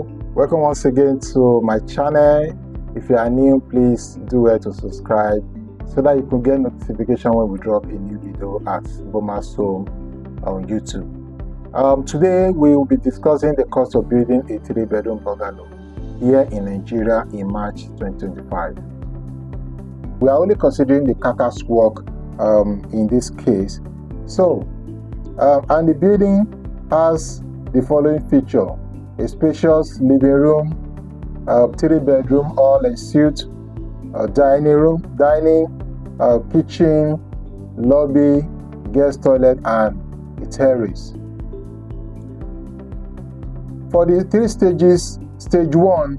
Hello, welcome once again to my channel. If you are new, please do well to subscribe so that you can get notification when we drop a new video at Boma's Home on YouTube. Today we will be discussing the cost of building a 3-bedroom bungalow here in Nigeria in March 2025. We are only considering the carcass work in this case. And the building has the following feature: a spacious living room, 3-bedroom all-ensuite, dining, kitchen, lobby, guest toilet, and a terrace. For the 3 stages, stage 1,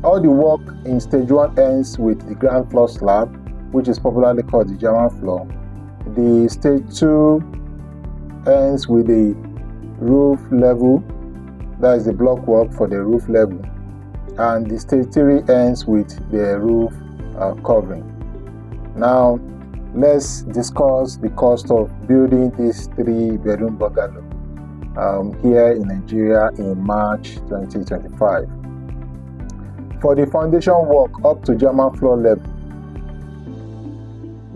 all the work in stage 1 ends with the ground floor slab, which is popularly called the German floor. The stage 2 ends with the roof level, that is the block work for the roof level, and the stage 3 ends with the roof covering. Now let's discuss the cost of building this 3-bedroom bungalow here in Nigeria in March 2025. For the foundation work up to German floor level,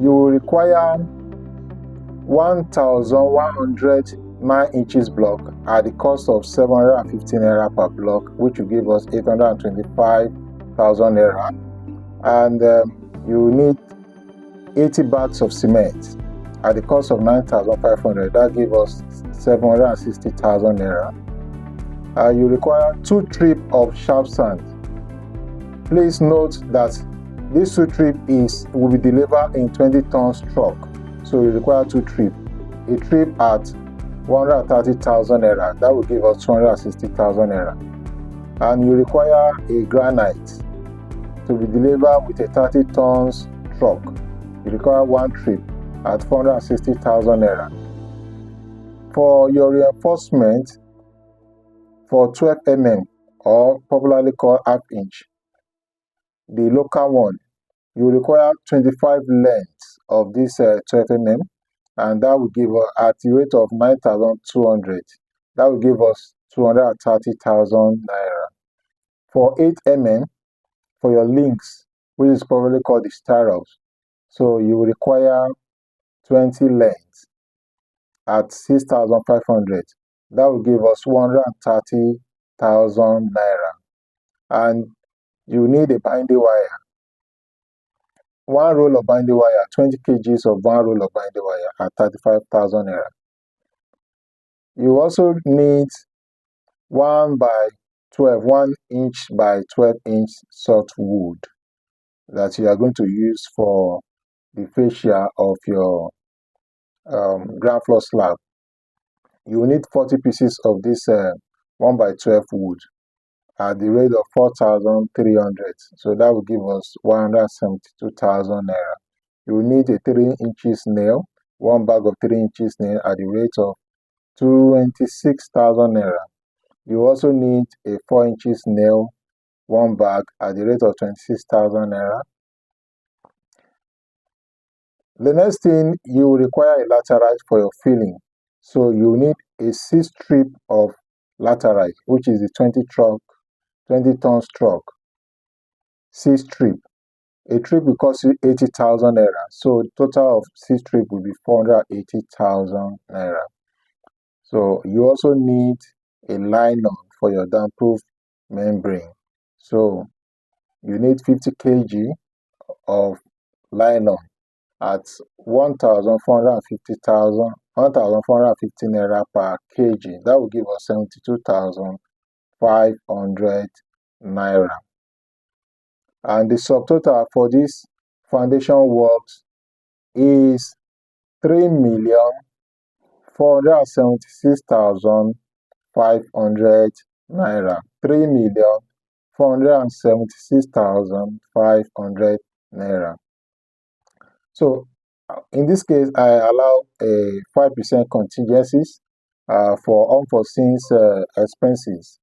you will require 1,109 inches block at the cost of 750 naira per block, which will give us 825,000 naira, and you need 80 bags of cement at the cost of 9,500. That gives us 760,000 naira. You require 2 trips of sharp sand. Please note that this 2 trips will be delivered in 20-ton truck, so you require 2 trips. A trip at 130,000 naira, that will give us 260,000 naira. And you require a granite to be delivered with a 30 tons truck. You require 1 trip at 460,000 naira. For your reinforcement for 12mm, or popularly called half-inch, the local one, you require 25 lengths of this 12mm, and that will give us, at the rate of 9,200, that will give us 230,000 naira. For 8mm, for your links, which is probably called the stirrups, so you will require 20 lengths at 6,500. That will give us 130,000 naira. And you need a binding wire. 1 roll of binding wire, 20 kgs of 1 roll of binding wire at 35,000 naira. You also need 1 inch by 12 inch softwood that you are going to use for the fascia of your ground floor slab. You will need 40 pieces of this 1 by 12 wood at the rate of 4,300. So that will give us 172,000 naira. You will need a 3 inches nail, 1 bag of 3 inches nail at the rate of 26,000 naira. You also need a 4 inches nail, 1 bag at the rate of 26,000 naira. The next thing, you will require a laterite for your filling. So you need a 6 strip of laterite, which is the 20 tons truck. 6 strip. A trip will cost you 80,000 naira. So total of 6 trip will be 480,000 naira. So you also need a nylon for your damp-proof membrane. So you need 50 kg of nylon at 1,450 naira per kg. That will give us 72,500 naira. And the subtotal for this foundation works is 3,476,500 naira. 3,476,500 naira. So in this case, I allow a 5% contingencies for unforeseen expenses,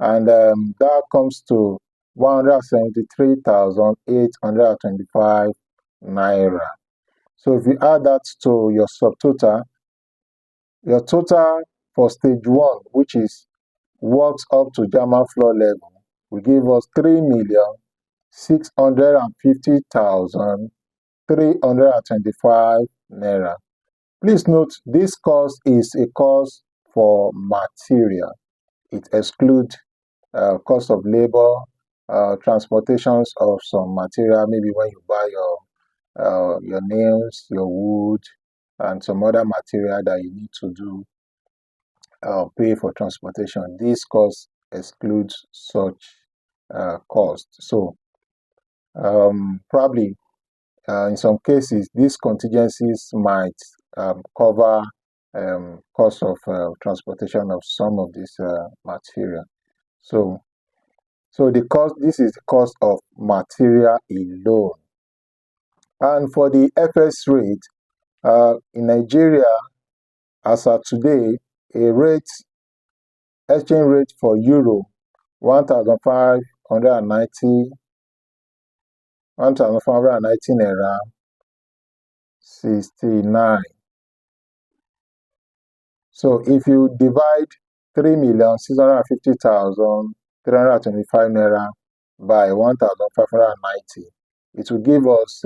and that comes to 173,825 naira. So if you add that to your subtotal, your total for stage 1, which is works up to German floor level will give us 3,650,325 naira. Please note this cost is a cost for material. It excludes cost of labor, transportations of some material, maybe when you buy your nails, your wood, and some other material that you need to do pay for transportation. This cost excludes such cost. So probably in some cases, these contingencies might cover cost of transportation of some of this material. So the cost, this is the cost of material alone. And for the FS rate, in Nigeria, as of today, exchange rate for euro 1,590 naira 69. So if you divide 3,650,325 naira by 1,590, it will give us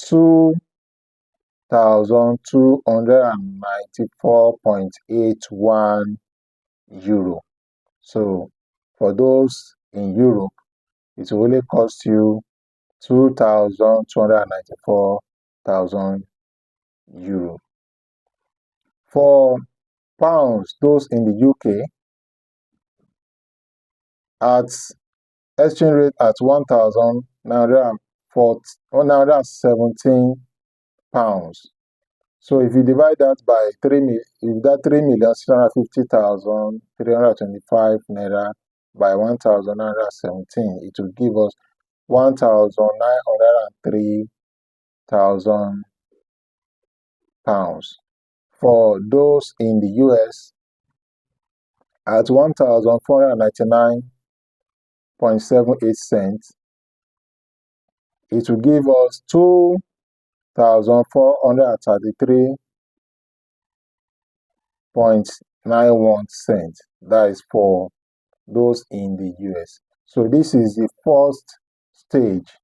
2,294.81 euro. So for those in Europe, it will only cost you 2,294,000 euro. For pounds, those in the UK, at exchange rate at 1,917 pounds. So if you divide that by 3,650,325 naira by 1,917, it will give us 1,903,000 pounds. For those in the US, at 1,499.78 cents, it will give us 2,433.91 cents. That is for those in the US. So this is the first stage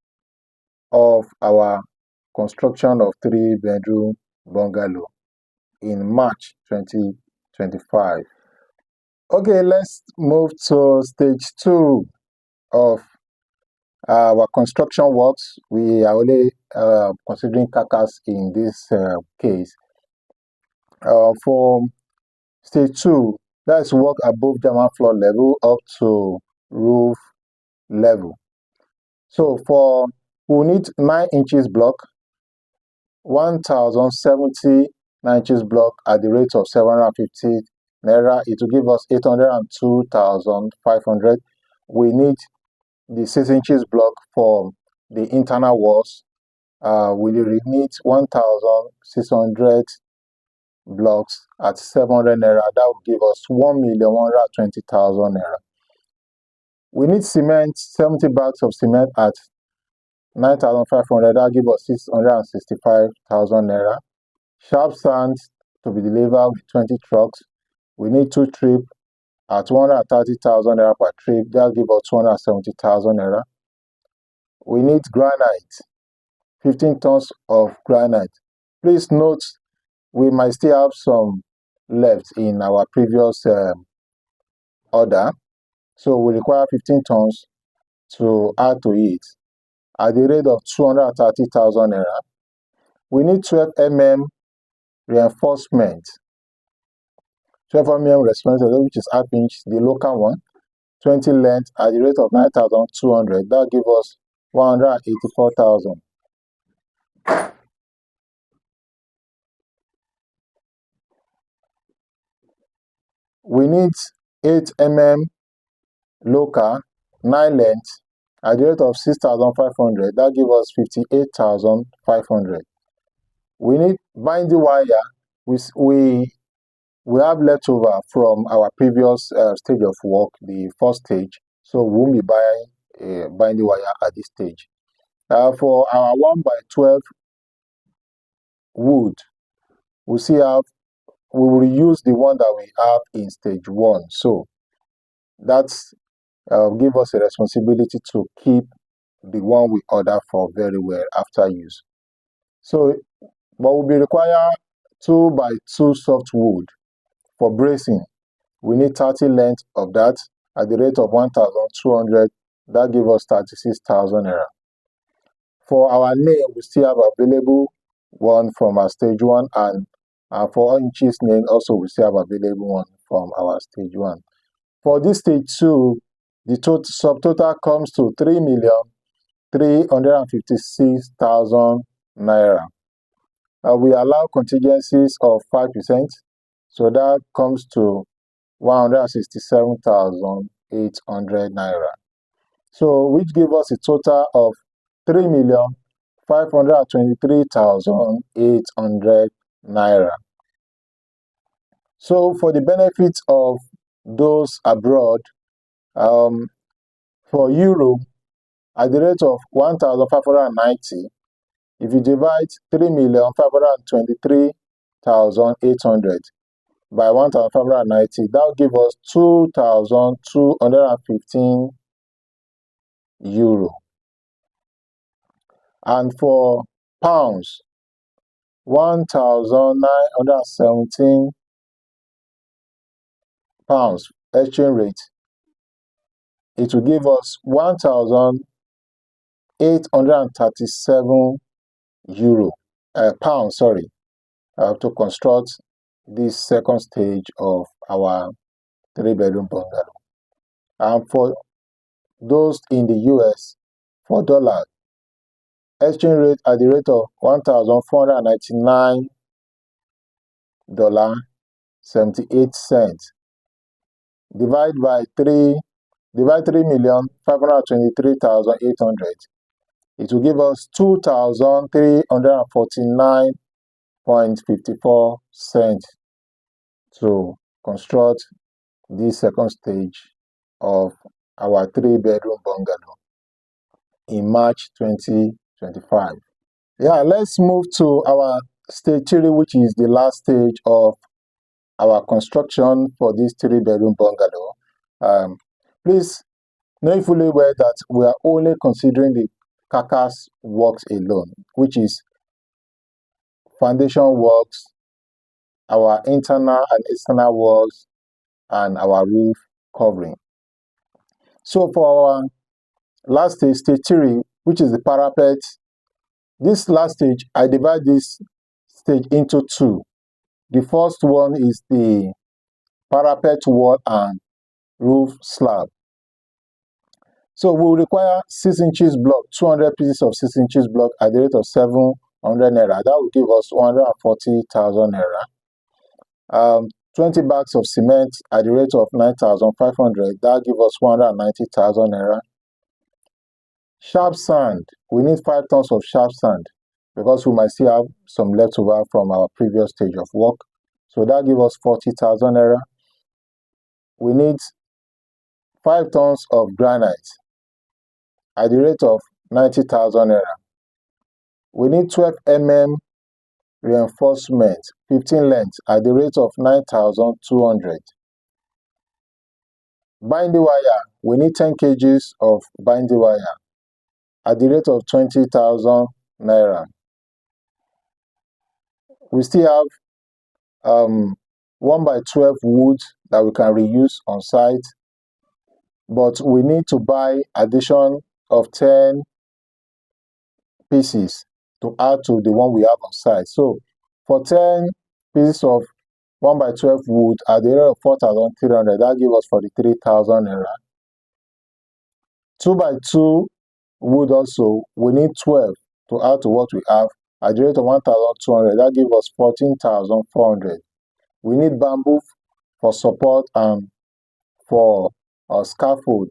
of our construction of 3-bedroom bungalow in March 2025. Okay, let's move to stage 2 of our construction works. We are only considering carcass in this case. For stage 2, that's work above German floor level up to roof level. So we need 9 inches block, 1,070 9 inches block at the rate of 750 naira. It will give us 802,500. We need the 6 inches block for the internal walls. We need 1,600 blocks at 700 naira. That will give us 1,120,000 naira. We need cement, 70 bags of cement at 9,500. That will give us 665,000 naira. Sharp sand to be delivered with 20 trucks. We need 2 trips at 230,000 naira per trip. That will give us 270,000 naira. We need granite, 15 tons of granite. Please note, we might still have some left in our previous order. So we require 15 tons to add to it at the rate of 230,000 naira. We need 12mm reinforcement. 12mm reinforcement, which is half inch, the local one. 20 length at the rate of 9,200. That gives us 184,000. We need 8mm local, 9 length at the rate of 6,500. That gives us 58,500. We need binding wire. We have leftover from our previous stage of work, the first stage. So we won't be buying binding wire at this stage. For our 1x12 wood, we still have we will use the one that we have in stage 1. So that's give us a responsibility to keep the one we order for very well after use. So, but we will require 2 by 2 softwood for bracing. We need 30 length of that at the rate of 1,200. That gives us 36,000 naira. For our nail, we still have available one from our stage 1, and for inches nail also we still have available one from our stage 1. For this stage 2, the subtotal comes to 3,356,000 naira. We allow contingencies of 5%, so that comes to 167,800 naira. So which give us a total of 3,523,800 naira. So for the benefits of those abroad, for euro, at the rate of 1,590, if you divide 3,523,800 by 1,590, that will give us 2,215 euro. And for pounds, 1,917 pounds exchange rate, it will give us 1,837 euro, pounds, sorry, to construct this second stage of our 3-bedroom bungalow. And for those in the US, for dollar, exchange rate at the rate of $1,499.78, divide 3,523,800, it will give us 2,349.54 cents to construct this second stage of our 3-bedroom bungalow in March 2025. Yeah, let's move to our stage 3, which is the last stage of our construction for this 3-bedroom bungalow. Please know fully well that we are only considering the carcass works alone, which is foundation works, our internal and external walls, and our roof covering. So for our last stage, stage 3, which is the parapet, this last stage, I divide this stage into 2. The first one is the parapet wall and roof slab. So we will require 6 inches block, 200 pieces of 6 inches block at the rate of 700 naira. That will give us 140,000 naira. 20 bags of cement at the rate of 9,500. That gives us 190,000 naira. Sharp sand, we need 5 tons of sharp sand because we might still have some leftover from our previous stage of work. So that gives us 40,000 naira. We need 5 tons of granite at the rate of 90,000 naira. We need 12mm reinforcement, 15 length at the rate of 9,200. Binding wire, we need 10 kgs of binding wire at the rate of 20,000 naira. We still have 1 by 12 wood that we can reuse on site, but we need to buy addition of 10 pieces to add to the one we have on site. So for 10 pieces of 1 by 12 wood at the rate of 4,300, that gives us 43,000 naira. 2 by 2 wood also, we need 12 to add to what we have at the rate of 1,200, that gives us 14,400. We need bamboo for support and for our scaffold.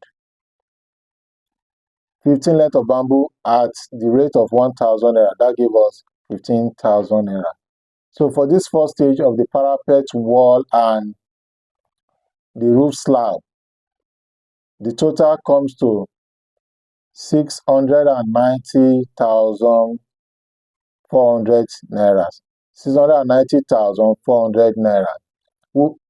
15 length of bamboo at the rate of 1,000 naira, that gives us 15,000 naira. So for this first stage of the parapet wall and the roof slab, the total comes to 690,400 naira. 690,400 naira.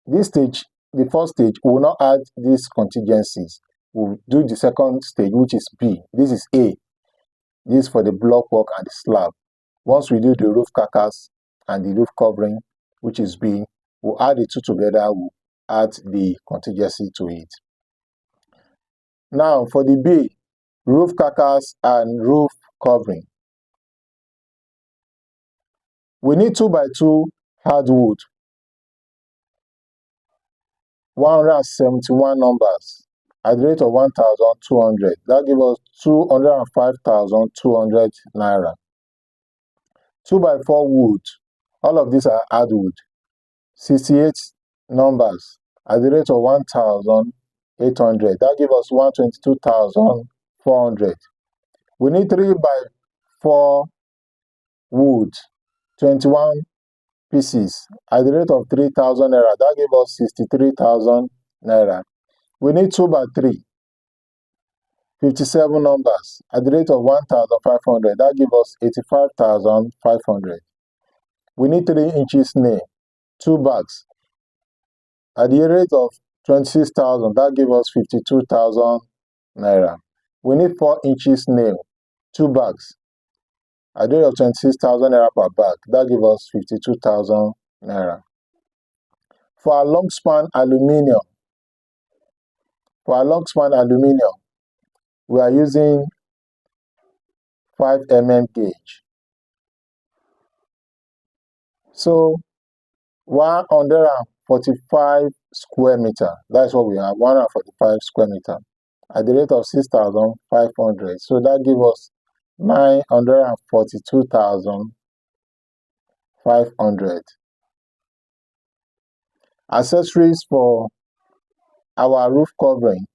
This stage, the first stage, we will not add these contingencies. We'll do the second stage, which is B. This is A. This is for the block work and the slab. Once we do the roof carcass and the roof covering, which is B, we'll add the two together, we'll add the contingency to it. Now, for the B, roof carcass and roof covering, we need 2x2 hardwood, 171 numbers at the rate of 1,200. That gives us 205,200 naira. 2x4 wood, all of these are hardwood, 68 numbers at the rate of 1,800. That gives us 122,400. We need 3x4 wood, 21 pieces at the rate of 3,000 naira. That gives us 63,000 naira. We need 2x3, 57 numbers at the rate of 1,500. That gives us 85,500. We need 3 inches nail, 2 bags at the rate of 26,000. That gives us 52,000 naira. We need 4 inches nail, 2 bags at the rate of 26,000 naira per bag. That gives us 52,000 naira. For our long span aluminium, we are using 5mm gauge. So 145 square meter. That's what we have, 145 square meter at the rate of 6,500. So that gives us 942,500. Accessories for our roof covering,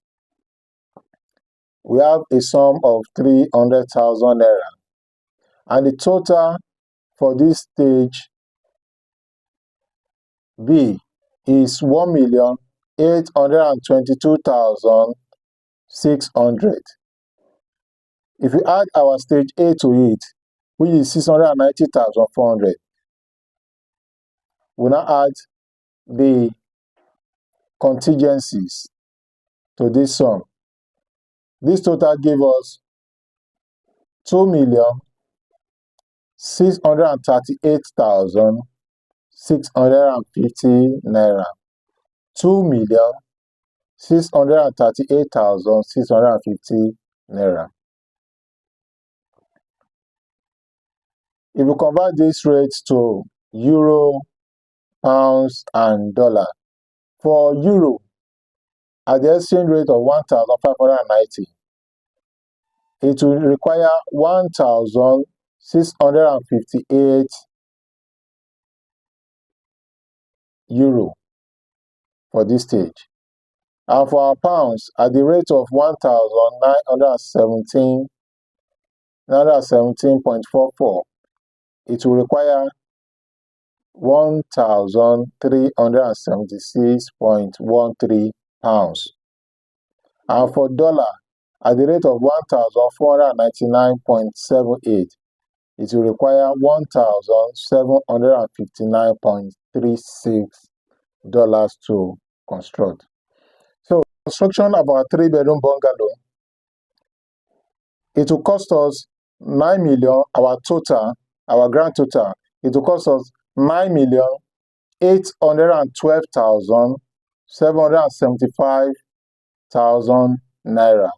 we have a sum of 300,000 naira. And the total for this stage B is 1,822,600. If we add our stage A to it, which is 690,400, we now add the contingencies to this sum. This total gave us 2,638,650 naira. 2,638,650 naira. If we convert these rates to euro, pounds, and dollar, for euro, at the exchange rate of 1,590, it will require 1,658 euro for this stage. And for our pounds, at the rate of 1,917.44, it will require 1,376.13 pounds. And for dollar, at the rate of 1,499.78, it will require 1,759.36 dollars to construct. So, construction of our 3-bedroom bungalow, it will cost us 9 million, our grand total, it will cost us 9,812,775 naira.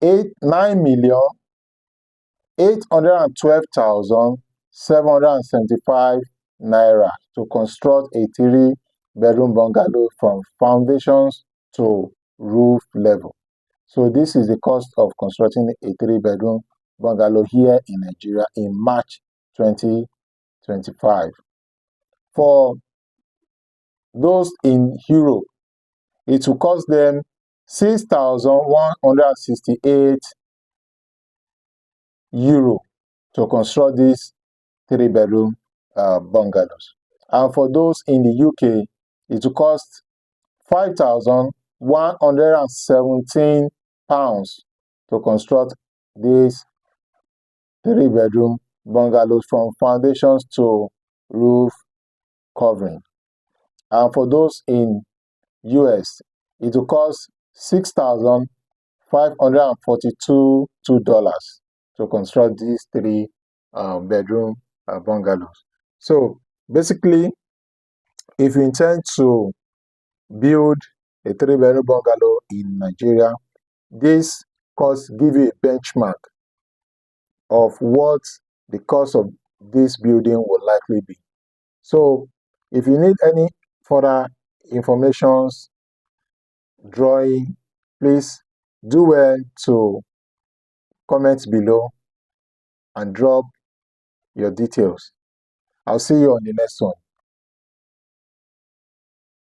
9,812,775 naira to construct a 3-bedroom bungalow from foundations to roof level. So this is the cost of constructing a 3-bedroom bungalow here in Nigeria in March 2025. For those in Europe, it will cost them 6,168 euro to construct these 3-bedroom bungalows. And for those in the UK, it will cost 5,117 pounds to construct these 3-bedroom bungalows from foundations to roof covering. And for those in US, it will cost $6,542 to construct these three bedroom bungalows. So basically, if you intend to build a three-bedroom bungalow in Nigeria, this cost give you a benchmark of what the cost of this building will likely be. So if you need any further informations, drawing, please do well to comment below and drop your details. I'll see you on the next one.